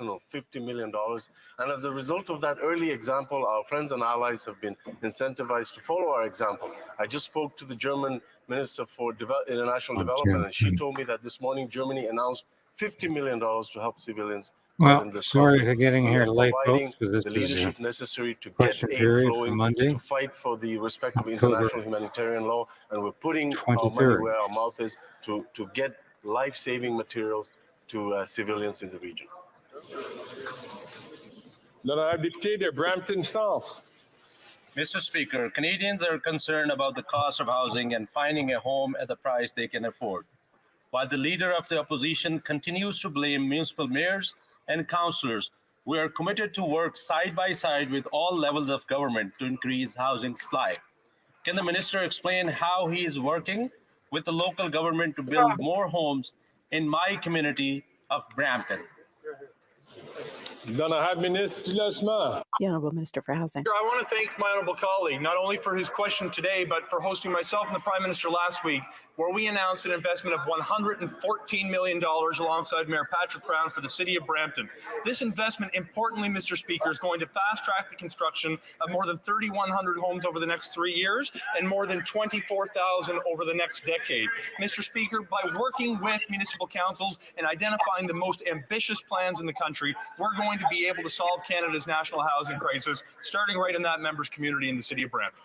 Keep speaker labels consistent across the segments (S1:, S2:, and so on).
S1: $50 million. And as a result of that early example, our friends and allies have been incentivized to follow our example. I just spoke to the German Minister for International Development, and she told me that this morning Germany announced $50 million to help civilians caught in this
S2: sorry
S1: conflict.
S2: for getting here late,
S1: Providing
S2: folks, because this
S1: the
S2: is
S1: leadership necessary to get
S2: question
S1: aid
S2: period for
S1: flowing,
S2: Monday,
S1: to fight for the respect of
S2: October
S1: international humanitarian law, and we're putting our money
S2: 23rd.
S1: where our mouth is to get life-saving materials to civilians in the region.
S3: L'honorable député de Brampton South.
S4: Mr. Speaker, Canadians are concerned about the cost of housing and finding a home at the price they can afford. While the leader of the opposition continues to blame municipal mayors and councillors, we are committed to work side by side with all levels of government to increase housing supply. Can the minister explain how he is working with the local government to build more homes in my community of Brampton?
S3: L'honorable ministre du Logement.
S5: The Honourable Minister for Housing.
S6: I want to thank my honourable colleague, not only for his question today, but for hosting myself and the Prime Minister last week, where we announced an investment of $114 million alongside Mayor Patrick Brown for the city of Brampton. This investment, importantly, Mr. Speaker, is going to fast-track the construction of more than 3,100 homes over the next 3 years and more than 24,000 over the next decade. Mr. Speaker, by working with municipal councils and identifying the most ambitious plans in the country, we're going to be able to solve Canada's national housing crisis, starting right in that members' community in the city of Brampton.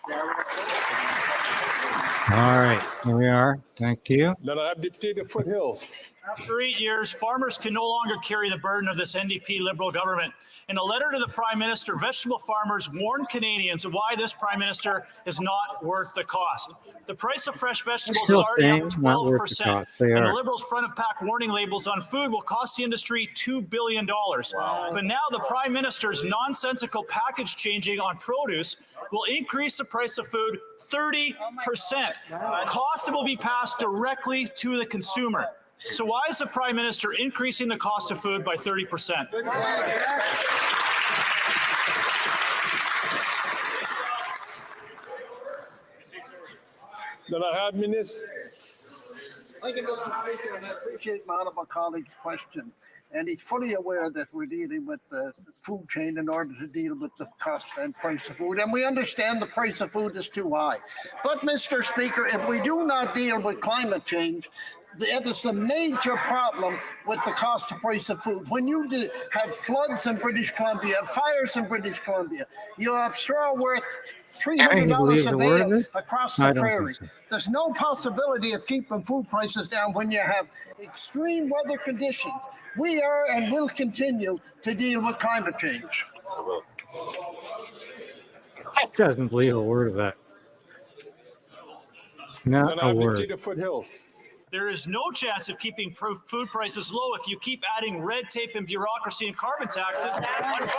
S2: All right, here we are. Thank you.
S3: L'honorable député de Foothills.
S7: After 8 years, farmers can no longer carry the burden of this NDP Liberal government. In a letter to the Prime Minister, vegetable farmers warned Canadians of why this Prime Minister is not worth the cost. The price of fresh vegetables is already up 12%, and the Liberals' front-of-pack warning labels on food will cost the industry $2 billion. Wow. But now the Prime Minister's nonsensical package changing on produce will increase the price of food 30%. Costs that will be passed directly to the consumer. So why is the Prime Minister increasing the cost of food by 30%?
S3: L'honorable ministre.
S8: Thank you, Mr. Speaker, and I appreciate my honourable colleague's question. And he's fully aware that we're dealing with the food chain in order to deal with the cost and price of food. And we understand the price of food is too high. But, Mr. Speaker, if we do not deal with climate change, it is a major problem with the cost of price of food. When you have floods in British Columbia, fires in British Columbia, you have straw worth $300 a bale across the prairie. So. There's no possibility of keeping food prices down when you have extreme weather conditions. We are and will continue to deal with climate change.
S2: Doesn't believe a word of that. Not a word.
S3: Foothills.
S7: There is no chance of keeping food prices low if you keep adding red tape and bureaucracy and carbon taxes on farmers.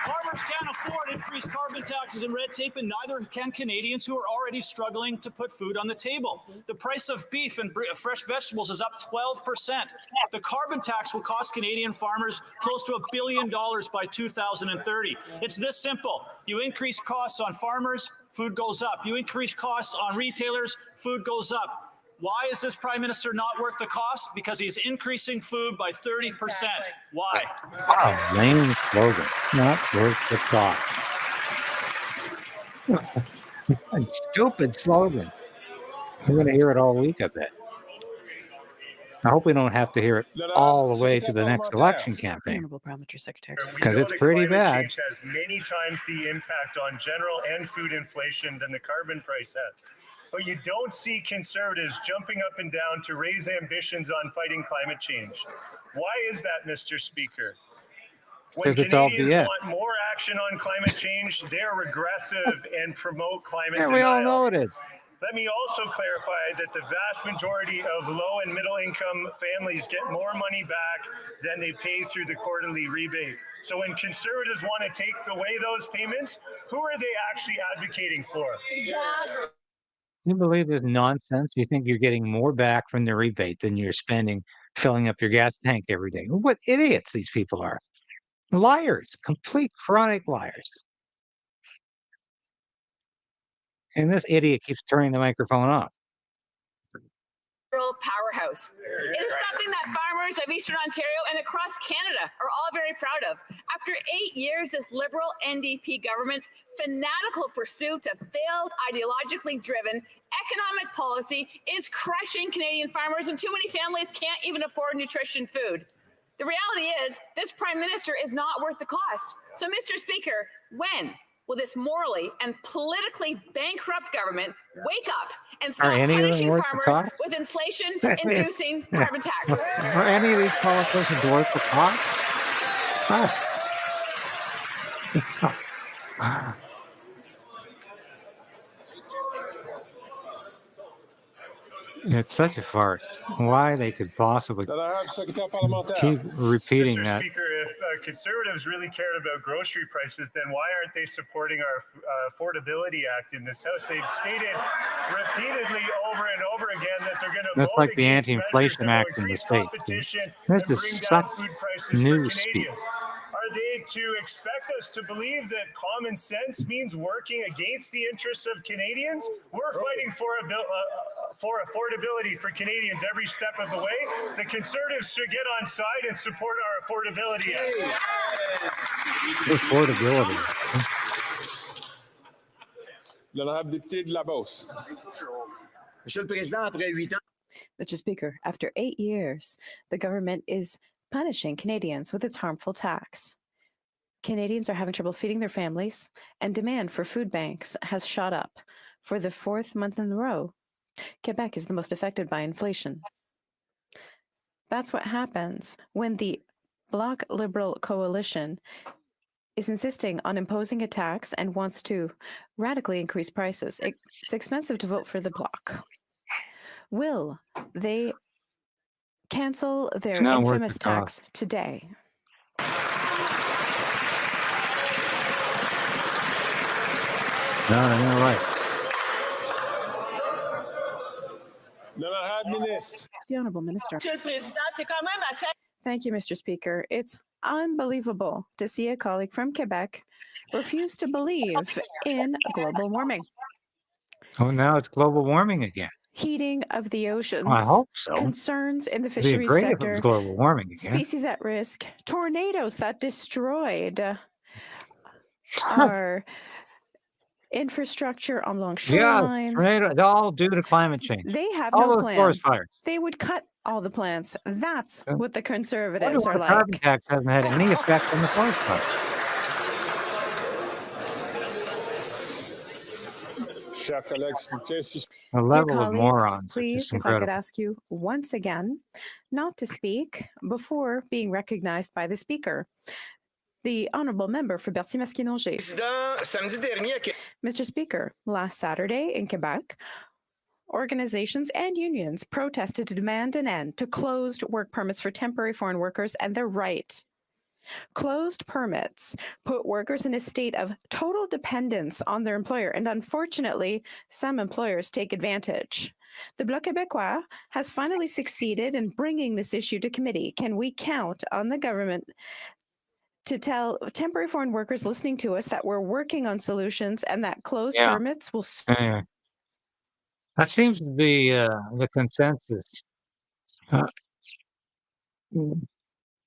S7: Farmers can't afford increased carbon taxes and red tape, and neither can Canadians who are already struggling to put food on the table. The price of beef and fresh vegetables is up 12%. The carbon tax will cost Canadian farmers close to $1 billion by 2030. It's this simple. You increase costs on farmers, food goes up. You increase costs on retailers, food goes up. Why is this Prime Minister not worth the cost? Because he's increasing food by 30%. Why?
S2: Wow, lame slogan. Not worth the cost. Stupid slogan. We're going to hear it all week, I bet. I hope we don't have to hear it all the way to the next election campaign. Because it's pretty bad.
S9: Change has many times the impact on general and food inflation than the carbon price has. But you don't see conservatives jumping up and down to raise ambitions on fighting climate change. Why is that, Mr. Speaker? When Canadians want more action on climate change, they're regressive and promote climate denial.
S2: We all know it is.
S9: Let me also clarify that the vast majority of low and middle income families get more money back than they pay through the quarterly rebate. So when conservatives want to take away those payments, who are they actually advocating for?
S2: Exactly. You believe this nonsense? You think you're getting more back from the rebate than you're spending filling up your gas tank every day? What idiots these people are. Liars, complete chronic liars. And this idiot keeps turning the microphone off.
S10: Powerhouse. It is something that farmers
S5: farmers of Eastern Ontario and across Canada are all very proud of. After 8 years, this Liberal NDP government's fanatical pursuit of failed, ideologically driven economic policy is crushing Canadian farmers, and too many families can't even afford nutrition food. The reality is, this Prime Minister is not worth the cost. So, Mr. Speaker, when will this morally and politically bankrupt government wake up and stop
S2: any of them
S5: punishing
S2: worth the
S5: farmers
S2: cost?
S5: with inflation-inducing carbon tax?
S2: Are any of these politicians worth the cost? Ah. It's such a farce. Why they could possibly keep repeating
S9: Mr.
S2: that.
S9: Speaker, if Conservatives really cared about grocery prices, then why aren't they supporting our Affordability Act in this House? They've stated repeatedly over and over again that they're going to
S2: That's
S9: vote
S2: like the
S9: against measures
S2: Anti-Inflation
S9: that will
S2: Act in the
S9: increase
S2: States.
S9: competition
S2: This
S9: and
S2: is
S9: bring
S2: such
S9: down food prices for
S2: news speak.
S9: Canadians. Are they to expect us to believe that common sense means working against the interests of Canadians? We're fighting for affordability for Canadians every step of the way. The Conservatives should get on side and support our Affordability Act.
S2: Affordability.
S3: L'honorable député de la Beauce.
S10: Monsieur le Président, après 8 ans.
S11: Mr. Speaker, after 8 years, the government is punishing Canadians with its harmful tax. Canadians are having trouble feeding their families, and demand for food banks has shot up. For the 4th month in a row, Quebec is the most affected by inflation. That's what happens when the Bloc Liberal coalition is insisting on imposing a tax and wants to radically increase prices. It's expensive to vote for the Bloc. Will they cancel their infamous tax today?
S2: No, you're right.
S3: L'honorable ministre.
S11: The Honourable Minister.
S5: Monsieur le Président, c'est quand même assez.
S11: Thank you, Mr. Speaker. It's unbelievable to see a colleague from Quebec refuse to believe in global warming.
S2: Oh, now it's global warming again.
S11: Heating of the oceans.
S2: I hope so.
S11: Concerns in the
S2: It'd be
S11: fisheries
S2: great if it
S11: sector.
S2: was global warming again.
S11: Species at risk. Tornadoes that destroyed our infrastructure along shorelines.
S2: It's all due to climate change.
S11: They have
S2: all
S11: no
S2: those
S11: plan.
S2: forest fires.
S11: They would cut all the plants. That's what the
S2: Wonder
S11: Conservatives
S2: why
S11: are
S2: the carbon
S11: like.
S2: tax hasn't had any effect on the forest fires.
S3: Chers collègues, s'il vous plaît, si
S2: The
S11: Dear
S2: level of
S11: colleagues,
S2: morons is
S11: please,
S2: just
S11: if I could
S2: incredible.
S11: ask you once again not to speak before being recognized by the speaker. The honourable member for Berthier-Masquinongé. Mr. Speaker, last Saturday in Quebec, organizations and unions protested to demand an end to closed work permits for temporary foreign workers and their right. Closed permits put workers in a state of total dependence on their employer, and unfortunately, some employers take advantage. The Bloc Québécois has finally succeeded in bringing this issue to committee. Can we count on the government to tell temporary foreign workers listening to us that we're working on solutions and that closed permits will...
S2: Anyway, that seems to be the consensus.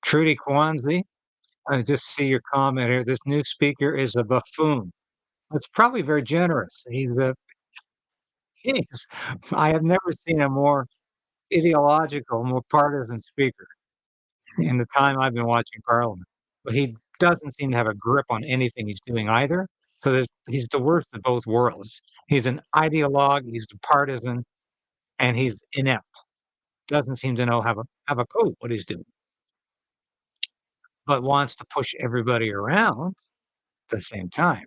S2: Trudy Kwanzi, I just see your comment here. This new speaker is a buffoon. That's probably very generous. I have never seen a more ideological, more partisan speaker in the time I've been watching Parliament. But he doesn't seem to have a grip on anything he's doing either. So he's the worst of both worlds. He's an ideologue, he's a partisan, and he's inept. Doesn't seem to know have a clue what he's doing. But wants to push everybody around at the same time.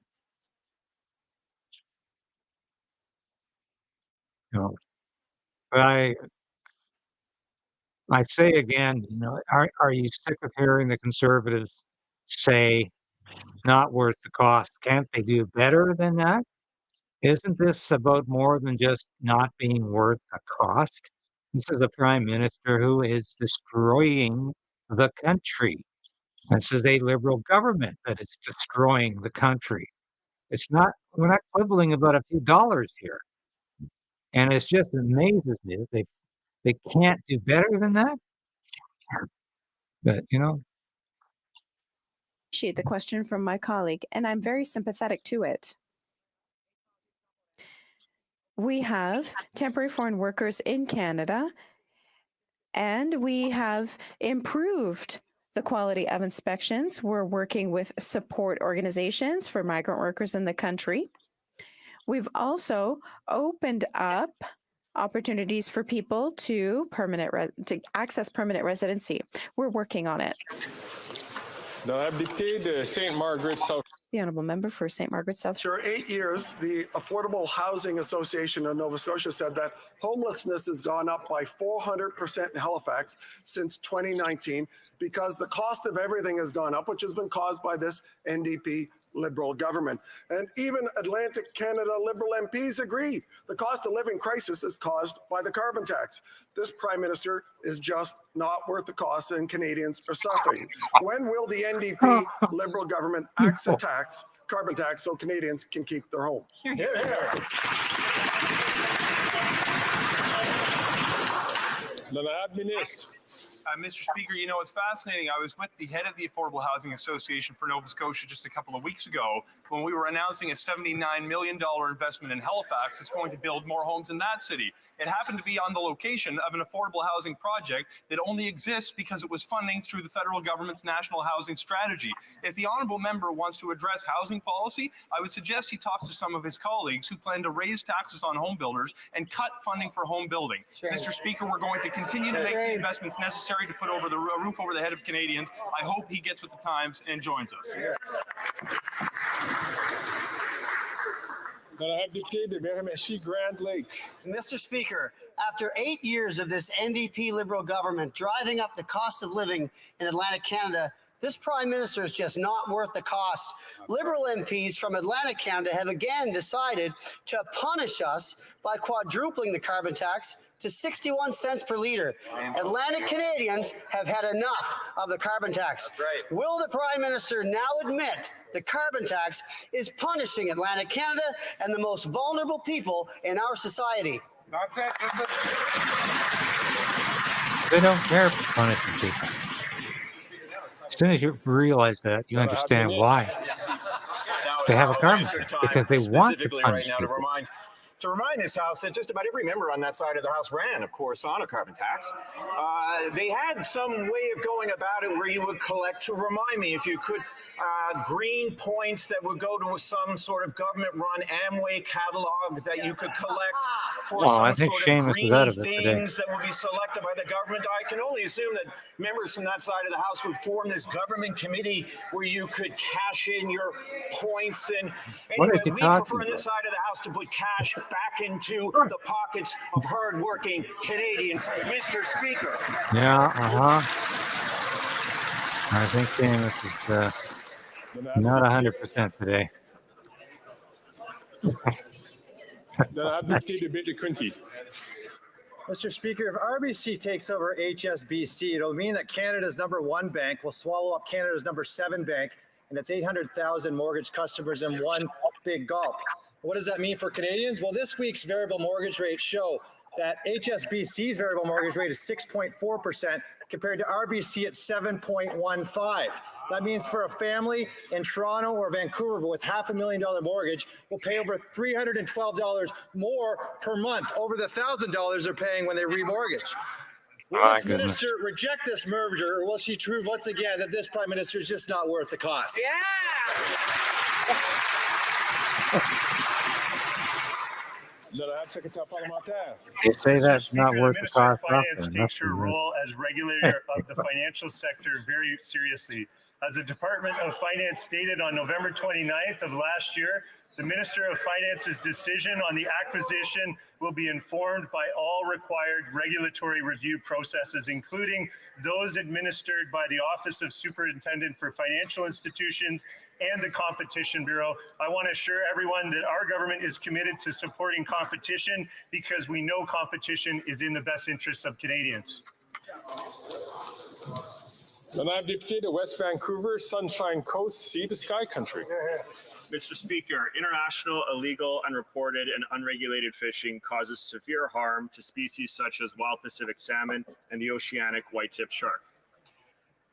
S2: But I say again, are you sick of hearing the Conservatives say not worth the cost? Can't they do better than that? Isn't this about more than just not being worth the cost? This is a prime minister who is destroying the country. This is a Liberal government that is destroying the country. We're not quibbling about a few dollars here. And it just amazes me that they can't do better than that. But,
S11: Appreciate the question from my colleague, and I'm very sympathetic to it. We have temporary foreign workers in Canada, and we have improved the quality of inspections. We're working with support organizations for migrant workers in the country. We've also opened up opportunities for people to access permanent residency. We're working on it.
S3: L'honorable député de St. Margaret, South.
S11: The honourable member for St. Margaret South.
S12: For 8 years, the Affordable Housing Association of Nova Scotia said that homelessness has gone up by 400% in Halifax since 2019 because the cost of everything has gone up, which has been caused by this NDP Liberal government. And even Atlantic Canada Liberal MPs agree the cost of living crisis is caused by the carbon tax. This Prime Minister is just not worth the cost, and Canadians are suffering. When will the NDP Liberal government axe a tax, carbon tax, so Canadians can keep their homes?
S3: Here, here. L'honorable ministre.
S6: Mr. Speaker, you know, it's fascinating. I was with the head of the Affordable Housing Association for Nova Scotia just a couple of weeks ago when we were announcing a $79 million investment in Halifax. It's going to build more homes in that city. It happened to be on the location of an affordable housing project that only exists because it was funding through the federal government's national housing strategy. If the honourable member wants to address housing policy, I would suggest he talks to some of his colleagues who plan to raise taxes on home builders and cut funding for home building. Sure. Mr. Speaker, we're going to continue to make the investments necessary to put over the roof over the head of Canadians. I hope he gets with the times and joins us.
S3: Grand Lake.
S10: Mr. Speaker, after 8 years of this NDP Liberal government driving up the cost of living in Atlantic Canada, this Prime Minister is just not worth the cost. Liberal MPs from Atlantic Canada have again decided to punish us by quadrupling the carbon tax to 61 cents per litre. Atlantic Canadians have had enough of the carbon tax. Will the Prime Minister now admit the carbon tax is punishing Atlantic Canada and the most vulnerable people in our society?
S2: They don't care for punishing people. As soon as you realize that, you understand why. They have a carbon tax because they want to punish people.
S13: To remind this House that just about every member on that side of the House ran, of course, on a carbon tax. They had some way of going about it where you would collect, to remind me if you could, green points that would go to some sort of government-run Amway catalog that you could collect for some sort of green things that would be selected by the government. I can only assume that members from that side of the House would form this government committee where you could cash in your points. And anyway, we prefer on this side of the House to put cash back into the pockets of hard-working Canadians, Mr. Speaker.
S2: Yeah, I think Seamus is not 100% today.
S14: Mr. Speaker, if RBC takes over HSBC, it'll mean that Canada's #1 bank will swallow up Canada's #7 bank and its 800,000 mortgage customers in one big gulp. What does that mean for Canadians? Well, this week's variable mortgage rates show that HSBC's variable mortgage rate is 6.4% compared to RBC at 7.15. That means for a family in Toronto or Vancouver with $500,000 mortgage will pay over $312 more per month over the $1,000 they're paying when they remortgage. Will this minister reject this merger, or will she prove once again that this Prime Minister is just not worth the cost?
S5: Yeah.
S2: They say that's not worth the cost.
S9: The Minister of Finance takes her role as regulator of the financial sector very seriously. As the Department of Finance stated on November 29th of last year, the Minister of Finance's decision on the acquisition will be informed by all required regulatory review processes, including those administered by the Office of Superintendent for Financial Institutions and the Competition Bureau. I want to assure everyone that our government is committed to supporting competition because we know competition is in the best interests of Canadians.
S3: Honorable Député de West Vancouver, Sunshine Coast, Sea to Sky Country.
S15: Mr. Speaker, international, illegal, unreported, and unregulated fishing causes severe harm to species such as wild Pacific salmon and the oceanic white-tipped shark.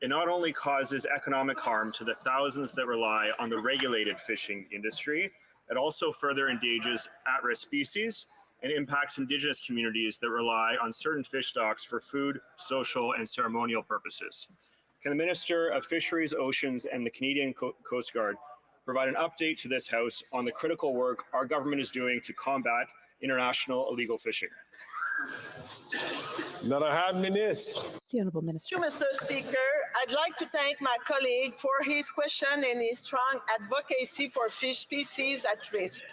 S15: It not only causes economic harm to the thousands that rely on the regulated fishing industry, it also further endangers at-risk species and impacts Indigenous communities that rely on certain fish stocks for food, social, and ceremonial purposes. Can the Minister of Fisheries, Oceans, and the Canadian Coast Guard provide an update to this House on the critical work our government is doing to combat international illegal fishing?
S3: The
S11: Honourable Minister.
S16: Thank you, Mr. Speaker. I'd like to thank my colleague for his question and his strong advocacy for fish species at risk.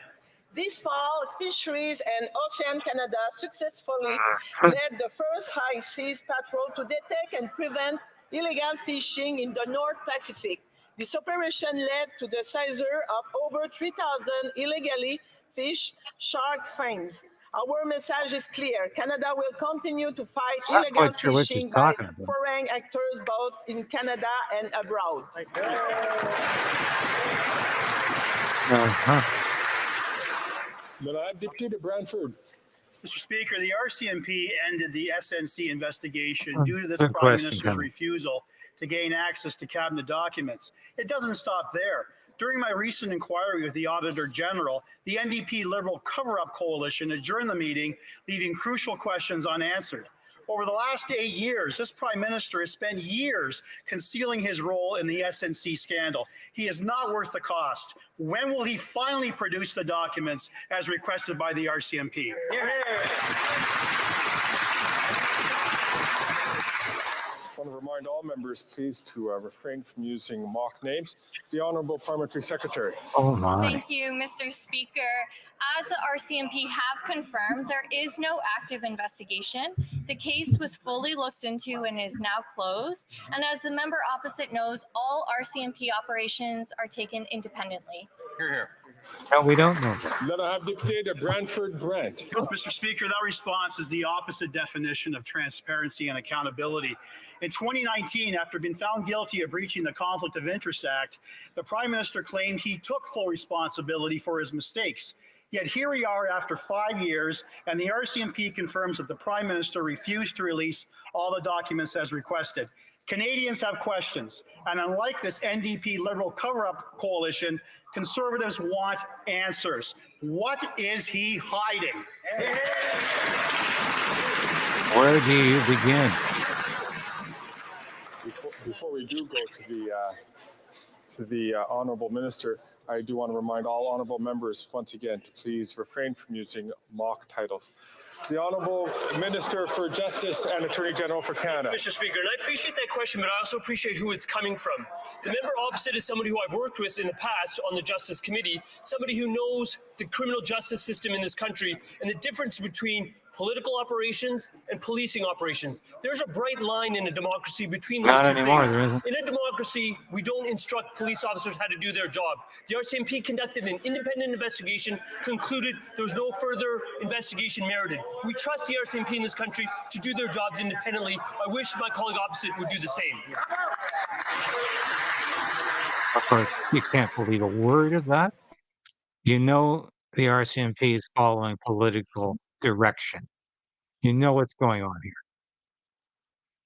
S16: This fall, Fisheries and Ocean Canada successfully led the first high seas patrol to detect and prevent illegal fishing in the North Pacific. This operation led to the seizure of over 3,000 illegally fished shark fins. Our message is clear. Canada will continue to fight illegal fishing by foreign actors both in Canada and abroad.
S3: Deputy Brantford.
S7: Mr. Speaker, the RCMP ended the SNC investigation due to this Prime Minister's refusal to gain access to cabinet documents. It doesn't stop there. During my recent inquiry with the Auditor General, the NDP Liberal Cover-Up Coalition adjourned the meeting, leaving crucial questions unanswered. Over the last 8 years, this Prime Minister has spent years concealing his role in the SNC scandal. He is not worth the cost. When will he finally produce the documents as requested by the RCMP?
S3: I want to remind all members, please, to refrain from using mock names. The Honourable Parliamentary Secretary.
S2: Oh my.
S17: Thank you, Mr. Speaker. As the RCMP have confirmed, there is no active investigation. The case was fully looked into and is now closed. And as the member opposite knows, all RCMP operations are taken independently.
S4: Hear, hear.
S2: No, we don't know that.
S3: Let I have Deputy Brantford Brant.
S7: Mr. Speaker, that response is the opposite definition of transparency and accountability. In 2019, after being found guilty of breaching the Conflict of Interest Act, the Prime Minister claimed he took full responsibility for his mistakes. Yet here we are after 5 years, and the RCMP confirms that the Prime Minister refused to release all the documents as requested. Canadians have questions, and unlike this NDP Liberal Cover-Up Coalition, Conservatives want answers. What is he hiding?
S2: Where do you begin?
S3: Before we do go to the Honourable Minister, I do want to remind all honourable members once again to please refrain from using mock titles. The Honourable Minister for Justice and Attorney General for Canada.
S18: Mr. Speaker, and I appreciate that question, but I also appreciate who it's coming from. The member opposite is somebody who I've worked with in the past on the Justice Committee, somebody who knows the criminal justice system in this country and the difference between political operations and policing operations. There's a bright line in a democracy between those
S2: Not
S18: two
S2: anymore,
S18: things.
S2: there isn't.
S18: In a democracy, we don't instruct police officers how to do their job. The RCMP conducted an independent investigation, concluded there was no further investigation merited. We trust the RCMP in this country to do their jobs independently. I wish my colleague opposite would do the same.
S2: Of course, you can't believe a word of that. You know the RCMP is following political direction. You know what's going on here.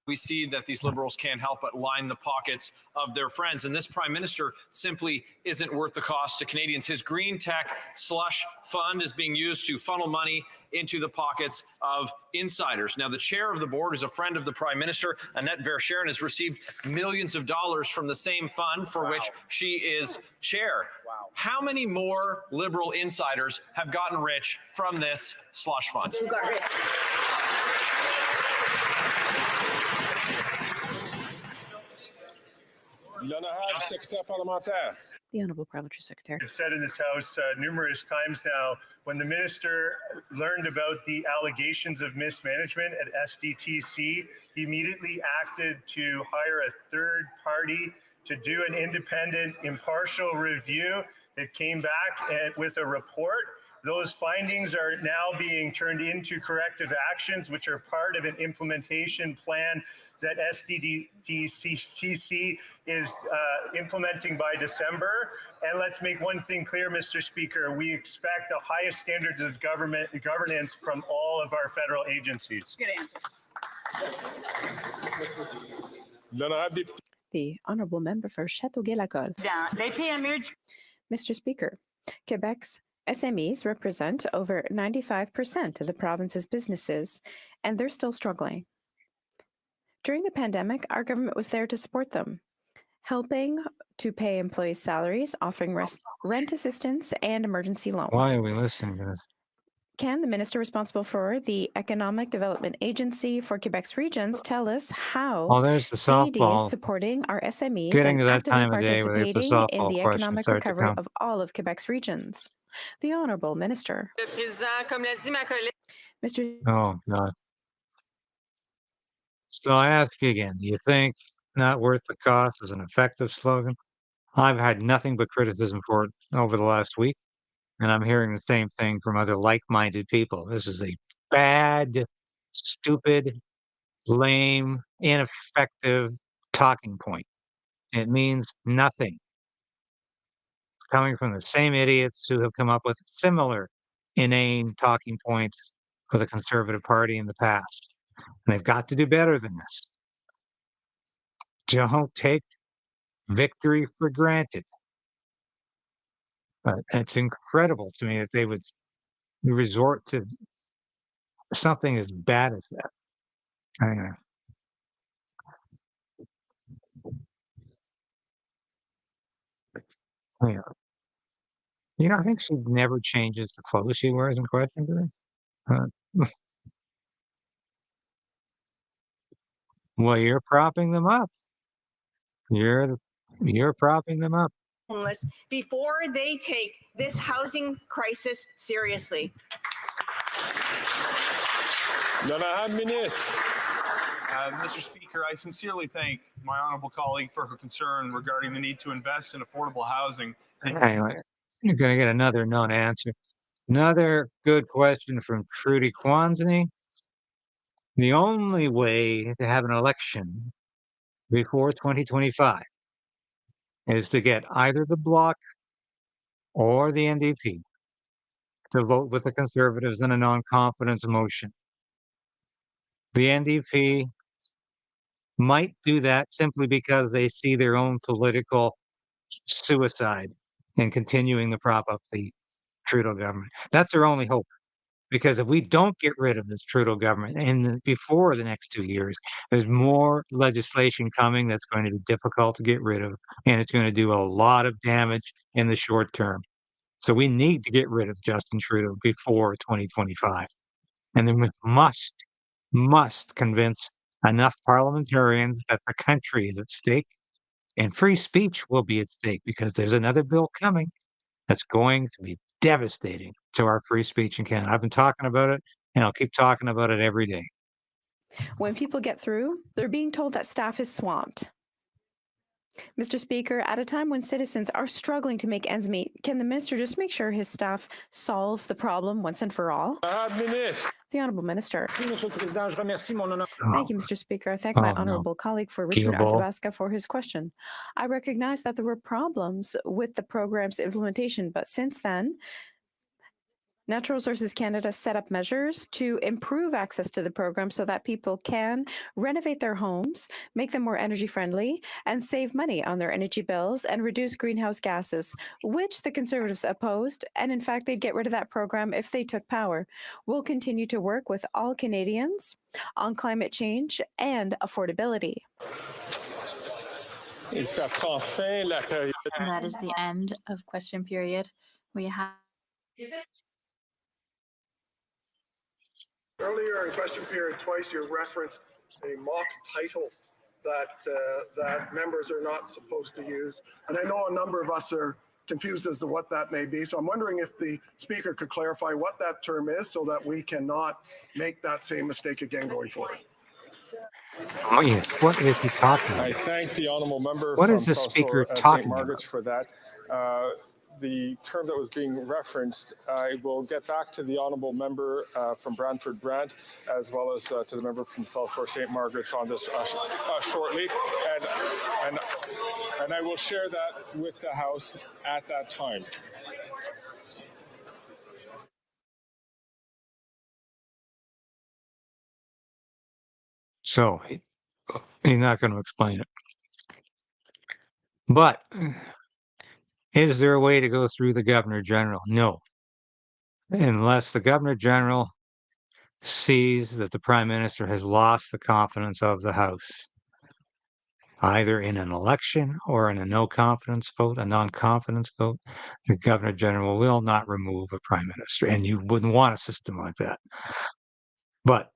S6: We see that these Liberals can't help but line the pockets of their friends. And this Prime Minister simply isn't worth the cost to Canadians. His green tech slush fund is being used to funnel money into the pockets of insiders. Now, the chair of the board is a friend of the Prime Minister. Annette Verschaeren has received millions of dollars from the same fund for which she is chair. Wow. How many more Liberal insiders have gotten rich from this slush fund?
S5: Who got rich?
S3: Secretary Parlementaire.
S11: The Honourable Parliamentary Secretary.
S9: I've said in this House numerous times now, when the minister learned about the allegations of mismanagement at SDTC, he immediately acted to hire a third party to do an independent, impartial review. It came back with a report. Those findings are now being turned into corrective actions, which are part of an implementation plan that SDTC is implementing by December. And let's make one thing clear, Mr. Speaker, we expect the highest standards of governance from all of our federal agencies.
S5: Good answer.
S11: The honourable member for Châteauguay-Lacolle. Mr. Speaker, Quebec's SMEs represent over 95% of the province's businesses, and they're still struggling. During the pandemic, our government was there to support them, helping to pay employees' salaries, offering rent assistance and emergency loans.
S2: Why are we listening to this?
S11: Can the minister responsible for the Economic Development Agency for Quebec's regions tell us how
S2: Oh, there's the
S11: CAD is
S2: softball.
S11: supporting our SMEs
S2: Getting
S11: and
S2: to that
S11: actively
S2: time of day where there's the
S11: participating in
S2: softball
S11: the
S2: questions
S11: economic
S2: start to
S11: recovery
S2: come.
S11: of all of Quebec's regions? The Honourable Minister. Mr.
S2: Oh, God. So I ask you again, do you think not worth the cost is an effective slogan? I've had nothing but criticism for it over the last week, and I'm hearing the same thing from other like-minded people. This is a bad, stupid, lame, ineffective talking point. It means nothing. Coming from the same idiots who have come up with similar inane talking points for the Conservative Party in the past. And they've got to do better than this. Don't take victory for granted. But it's incredible to me that they would resort to something as bad as that. Anyway. Yeah. You know, I think she never changes the clothes she wears in question today. Well, you're propping them up. You're propping them up.
S19: Homeless before they take this housing crisis seriously.
S6: Mr. Speaker, I sincerely thank my honourable colleague for her concern regarding the need to invest in affordable housing.
S2: Anyway, you're going to get another non-answer. Another good question from Trudy Quansney. The only way to have an election before 2025 is to get either the Bloc or the NDP to vote with the Conservatives in a non-confidence motion. The NDP might do that simply because they see their own political suicide in continuing to prop up the Trudeau government. That's their only hope. Because if we don't get rid of this Trudeau government before the next 2 years, there's more legislation coming that's going to be difficult to get rid of, and it's going to do a lot of damage in the short term. So we need to get rid of Justin Trudeau before 2025. And then we must convince enough parliamentarians that the country is at stake and free speech will be at stake because there's another bill coming that's going to be devastating to our free speech in Canada. I've been talking about it, and I'll keep talking about it every day.
S11: When people get through, they're being told that staff is swamped. Mr. Speaker, at a time when citizens are struggling to make ends meet, can the minister just make sure his staff solves the problem once and for all? The Honourable Minister. Thank you, Mr. Speaker. I thank my honourable colleague for Richmond Arthabaska for his question. I recognize that there were problems with the program's implementation, but since then, Natural Resources Canada set up measures to improve access to the program so that people can renovate their homes, make them more energy friendly, and save money on their energy bills and reduce greenhouse gases, which the Conservatives opposed. And in fact, they'd get rid of that program if they took power. We'll continue to work with all Canadians on climate change and affordability.
S20: That is the end of question period. We have.
S12: Earlier in question period, twice you referenced a mock title that members are not supposed to use. And I know a number of us are confused as to what that may be. So I'm wondering if the speaker could clarify what that term is so that we cannot make that same mistake again going forward.
S2: Oh, yes. What is he talking about?
S3: I thank the honourable member
S2: what
S3: from
S2: is the
S3: South
S2: speaker
S3: Shore, St.
S2: talking
S3: Margaret's for that. The term that was being referenced, I will get back to the honourable member from Brantford Brant, as well as to the member from South Shore St. Margaret's on this shortly, and I will share that with the House at that time.
S2: So he's not going to explain it. But is there a way to go through the Governor General? No. Unless the Governor General sees that the Prime Minister has lost the confidence of the House, either in an election or in a no confidence vote, a non-confidence vote, the Governor General will not remove a Prime Minister. And you wouldn't want a system like that. But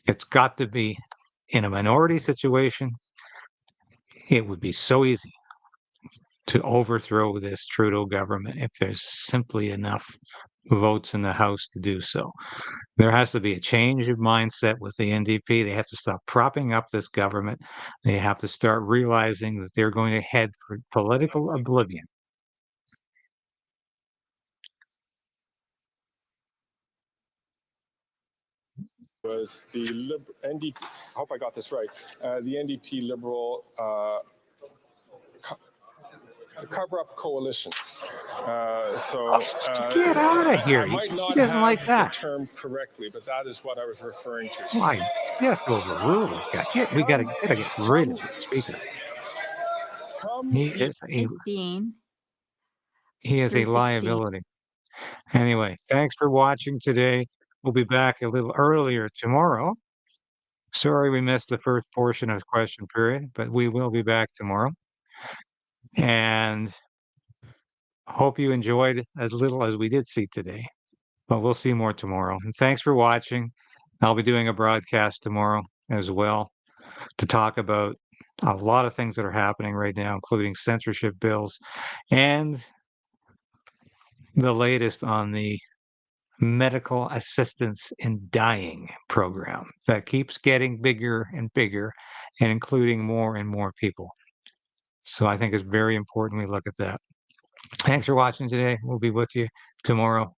S2: it's got to be in a minority situation. It would be so easy to overthrow this Trudeau government if there's simply enough votes in the House to do so. There has to be a change of mindset with the NDP. They have to stop propping up this government. They have to start realizing that they're going to head for political oblivion.
S3: Was the NDP, I hope I got this right, the NDP Liberal cover-up coalition.
S2: Get out of here.
S3: I might not
S2: He doesn't
S3: have
S2: like that.
S3: the term correctly, but that is what I was referring to.
S2: Why? Just overrule this guy. We gotta get rid of the speaker. He is a liability. Anyway, thanks for watching today. We'll be back a little earlier tomorrow. Sorry we missed the first portion of the question period, but we will be back tomorrow. And hope you enjoyed as little as we did see today. But we'll see more tomorrow. And thanks for watching. I'll be doing a broadcast tomorrow as well to talk about a lot of things that are happening right now, including censorship bills and the latest on the medical assistance in dying program that keeps getting bigger and bigger and including more and more people. So I think it's very important we look at that. Thanks for watching today. We'll be with you tomorrow.